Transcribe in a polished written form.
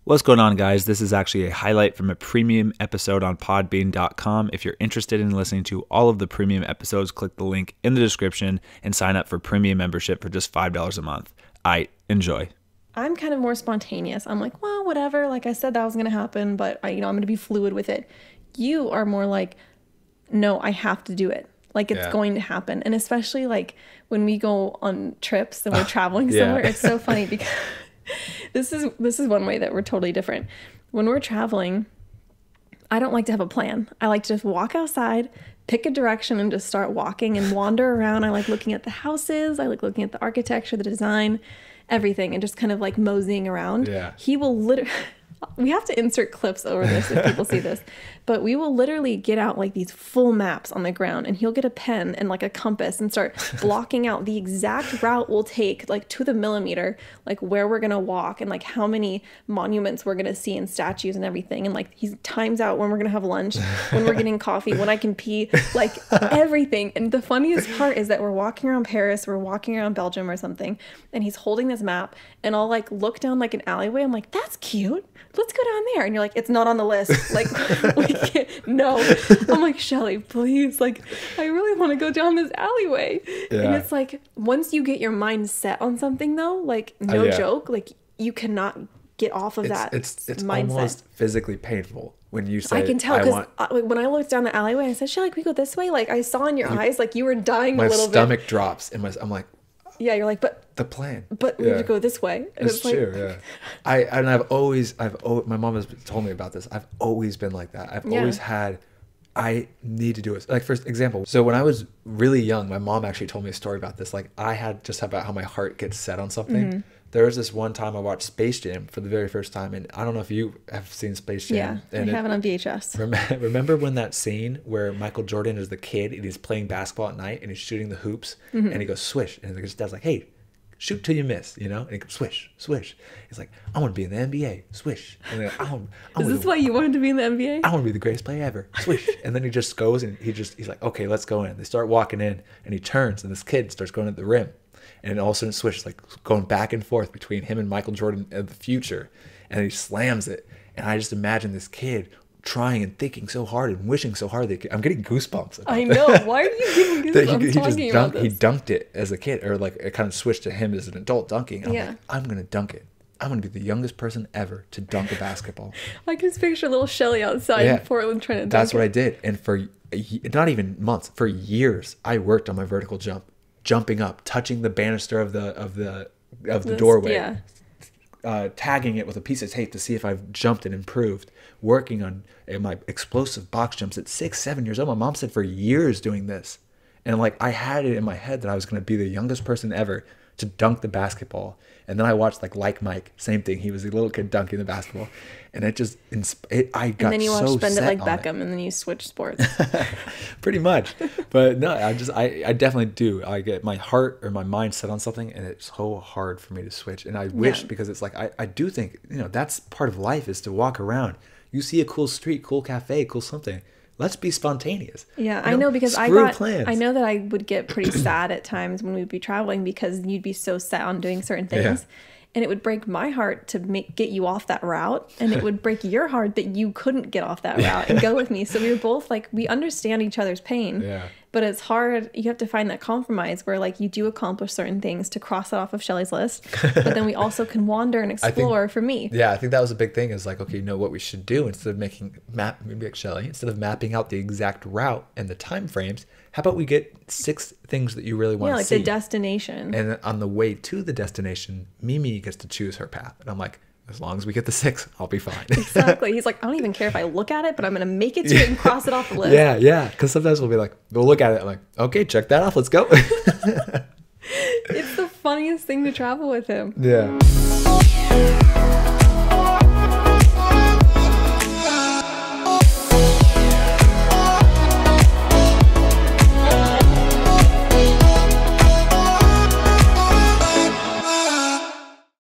What's going on, guys? This is actually a highlight from a premium episode on podbean.com. If you're interested in listening to all of the premium episodes, click the link in the description and sign up for premium membership for just $5 a month. Enjoy. I'm kind of more spontaneous. I'm like, well, whatever. Like I said, that was going to happen, but I'm going to be fluid with it. You are more like, no, I have to do it. Like it's going to happen. And especially like when we go on trips and we're traveling somewhere, it's so funny because this is one way that we're totally different. When we're traveling, I don't like to have a plan. I like to just walk outside, pick a direction and just start walking and wander around. I like looking at the houses. I like looking at the architecture, the design, everything, and just kind of like moseying around. Yeah. He will literally... We have to insert clips over this if people see this, but we will literally get out like these full maps on the ground, and he'll get a pen and like a compass and start blocking out the exact route we'll take, like to the millimeter, like where we're gonna walk and like how many monuments we're gonna see and statues and everything. And like he times out when we're gonna have lunch, when we're getting coffee, when I can pee, like everything. And the funniest part is that we're walking around Paris, we're walking around Belgium or something, and he's holding this map, and I'll like look down like an alleyway. I'm like, that's cute. Let's go down there. And you're like, it's not on the list. Like, we can't, no. I'm like, Shelly, please. Like, I really want to go down this alleyway. Yeah. And it's like, once you get your mind set on something though, like no joke, like you cannot get off of that it's mindset. Almost physically painful when you say, I can tell because when I looked down the alleyway, I said, Shelly, can we go this way? Like I saw in your eyes, like you were dying a little bit. My stomach drops and I'm like, yeah, you're like, but the plan. But we have to go this way. And it's true, yeah. I've always my mom has told me about this. I've always been like that. I've always had, I need to do it. Like for example, so when I was really young, my mom actually told me a story about this. Like I had just about how my heart gets set on something. Mm-hmm. There was this one time I watched Space Jam for the very first time, and I don't know if you have seen Space Jam. Yeah, I have it on VHS. Remember when that scene where Michael Jordan is the kid and he's playing basketball at night and he's shooting the hoops, and he goes swish, and his dad's like, hey, shoot till you miss, you know? And he goes swish, swish. He's like, I want to be in the NBA, swish. And then Is this why you wanted to be in the NBA? I want to be the greatest player ever, swish. And then he just goes and he's like, okay, let's go in. They start walking in, and he turns, and this kid starts going at the rim. And all of a sudden swish, like going back and forth between him and Michael Jordan in the future. And he slams it. And I just imagine this kid trying and thinking so hard and wishing so hard. I'm getting goosebumps. I know. Why are you getting goosebumps he dunked it as a kid. Or like it kind of switched to him as an adult dunking. And I'm like, I'm going to dunk it. I'm going to be the youngest person ever to dunk a basketball. I can just picture little Shelly outside in Portland trying to dunk That's what I did. And for not even months, for years, I worked on my vertical jump. Jumping up, touching the banister of the doorway, tagging it with a piece of tape to see if I've jumped and improved, working on my explosive box jumps at 6, 7 years old. My mom said for years doing this. And like I had it in my head that I was going to be the youngest person ever to dunk the basketball. And then I watched like Mike, same thing. He was a little kid dunking the basketball. And it just, I got so set on it. And then you watched Bend It Like Beckham, and then you switched sports. Pretty much. But no, I definitely do. I get my heart or my mind set on something, and it's so hard for me to switch. And I wish, because it's like, I do think, that's part of life, is to walk around. You see a cool street, cool cafe, cool something. Let's be spontaneous. Yeah, I know, because I know that I would get pretty sad at times when we'd be traveling because you'd be so set on doing certain things. Yeah. And it would break my heart to get you off that route. And it would break your heart that you couldn't get off that route and go with me. So we were both like, we understand each other's pain. Yeah. But it's hard. You have to find that compromise where like you do accomplish certain things to cross it off of Shelly's list. But then we also can wander and explore for me. Yeah, I think that was a big thing, is like, okay, what we should do instead of maybe like Shelly, instead of mapping out the exact route and the time frames, how about we get 6 things that you really want to see? Yeah, like the destination. And on the way to the destination, Mimi gets to choose her path. And I'm like, as long as we get the 6, I'll be fine. Exactly. He's like, I don't even care if I look at it, but I'm going to make it to it and cross it off the list. Yeah. Because sometimes we'll be like, we'll look at it and like, okay, check that off. Let's go. It's the funniest thing to travel with him. Yeah.